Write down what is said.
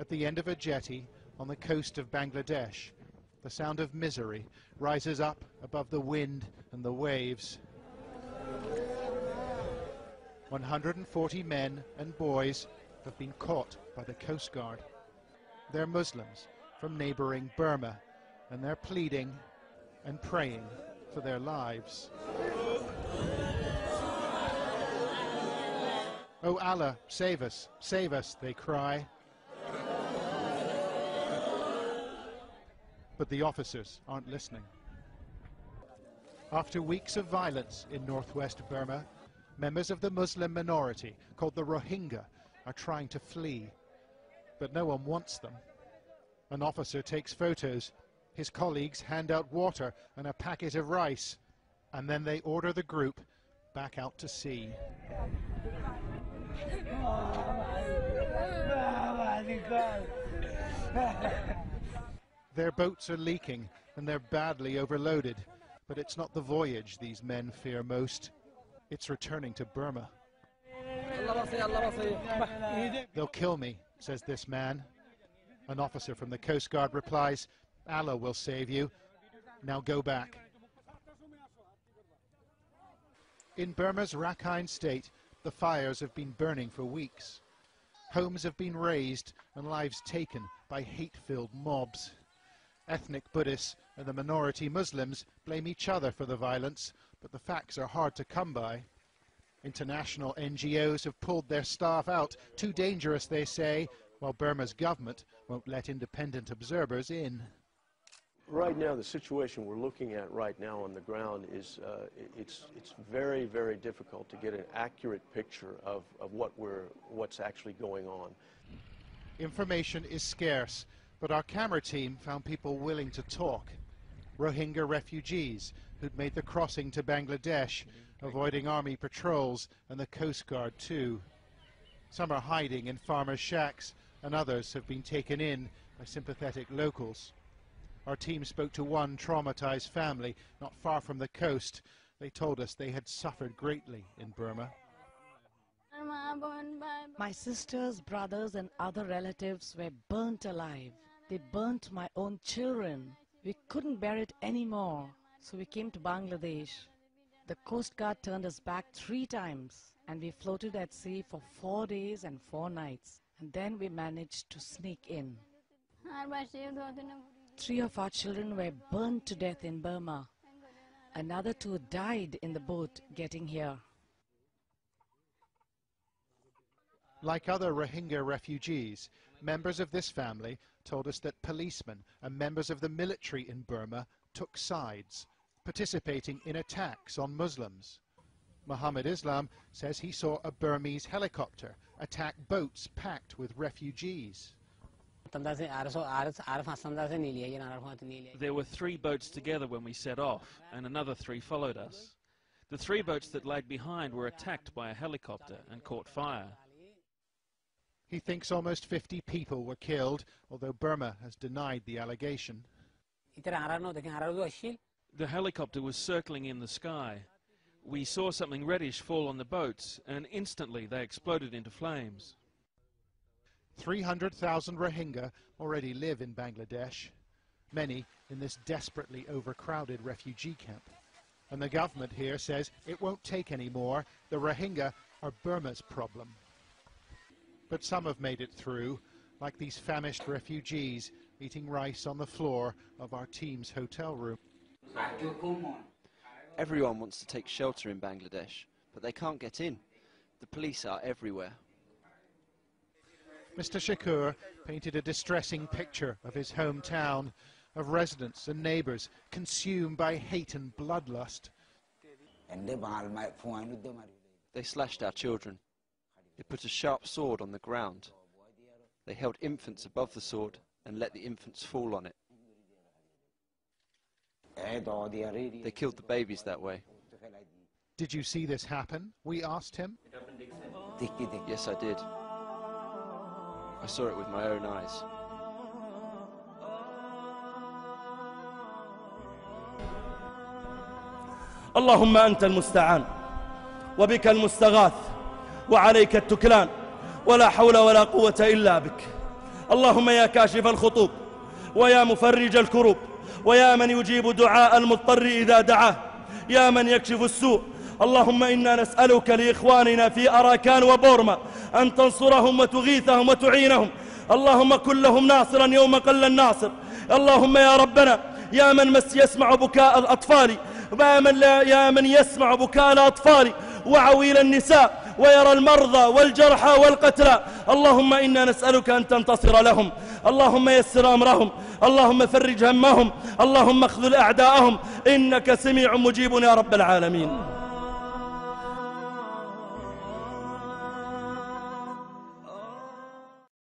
At the end of a jetty on the coast of Bangladesh, the sound of misery rises up above the wind and the waves. 140 men and boys have been caught by the Coast Guard. They're Muslims from neighboring Burma, and they're pleading and praying for their lives. "Oh Allah, save us, they cry. But the officers aren't listening. After weeks of violence in northwest Burma, members of the Muslim minority, called the Rohingya, are trying to flee. But no one wants them. An officer takes photos. His colleagues hand out water and a packet of rice. And then they order the group back out to sea. Their boats are leaking and they're badly overloaded. But it's not the voyage these men fear most. It's returning to Burma. "They'll kill me," says this man. An officer from the Coast Guard replies, "Allah will save you. Now go back." In Burma's Rakhine state, the fires have been burning for weeks. Homes have been razed and lives taken by hate-filled mobs. Ethnic Buddhists and the minority Muslims blame each other for the violence, but the facts are hard to come by. International NGOs have pulled their staff out, too dangerous, they say, while Burma's government won't let independent observers in. Right now, the situation we're looking at right now on the ground is it's very, very difficult to get an accurate picture of what's actually going on. Information is scarce, but our camera team found people willing to talk. Rohingya refugees who'd made the crossing to Bangladesh, avoiding army patrols and the Coast Guard too. Some are hiding in farmers' shacks, and others have been taken in by sympathetic locals. Our team spoke to one traumatized family not far from the coast. They told us they had suffered greatly in Burma. My sisters, brothers and other relatives were burnt alive. They burnt my own children. We couldn't bear it anymore, so we came to Bangladesh. The Coast Guard turned us back 3 times, and we floated at sea for 4 days and 4 nights. And then we managed to sneak in. 3 of our children were burned to death in Burma. Another 2 died in the boat getting here. Like other Rohingya refugees, members of this family told us that policemen and members of the military in Burma took sides, participating in attacks on Muslims. Muhammad Islam says he saw a Burmese helicopter attack boats packed with refugees. There were 3 boats together when we set off, and another 3 followed us. The 3 boats that lagged behind were attacked by a helicopter and caught fire. He thinks almost 50 people were killed, although Burma has denied the allegation. The helicopter was circling in the sky. We saw something reddish fall on the boats, and instantly they exploded into flames. 300,000 Rohingya already live in Bangladesh, many in this desperately overcrowded refugee camp. And the government here says it won't take any more. The Rohingya are Burma's problem. But some have made it through, like these famished refugees eating rice on the floor of our team's hotel room. Everyone wants to take shelter in Bangladesh, but they can't get in. The police are everywhere. Mr. Shakur painted a distressing picture of his hometown, of residents and neighbours consumed by hate and bloodlust. They slashed our children. They put a sharp sword on the ground. They held infants above the sword and let the infants fall on it. They killed the babies that way. Did you see this happen? We asked him. Yes, I did. I saw it with my own eyes. اللهم أنت المستعان وبك المستغاث وعليك التكلان ولا حول ولا قوة إلا بك اللهم يا كاشف الخطوب ويا مفرج الكروب ويا من يجيب دعاء المضطر إذا دعاه، يا من يكشف السوء، اللهم إنا نسألك لإخواننا في أراكان وبورما أن تنصرهم وتغيثهم وتعينهم، اللهم كن لهم ناصرا يوم قل الناصر. اللهم يا ربنا يا من يسمع بكاء الأطفال، يا من يسمع بكاء الأطفال وعويل النساء ويرى المرضى والجرحى والقتلى، اللهم إنا نسألك أن تنتصر لهم، اللهم يسر أمرهم، اللهم فرج همهم، اللهم اخذل أعداءهم، إنك سميع مجيب يا رب العالمين.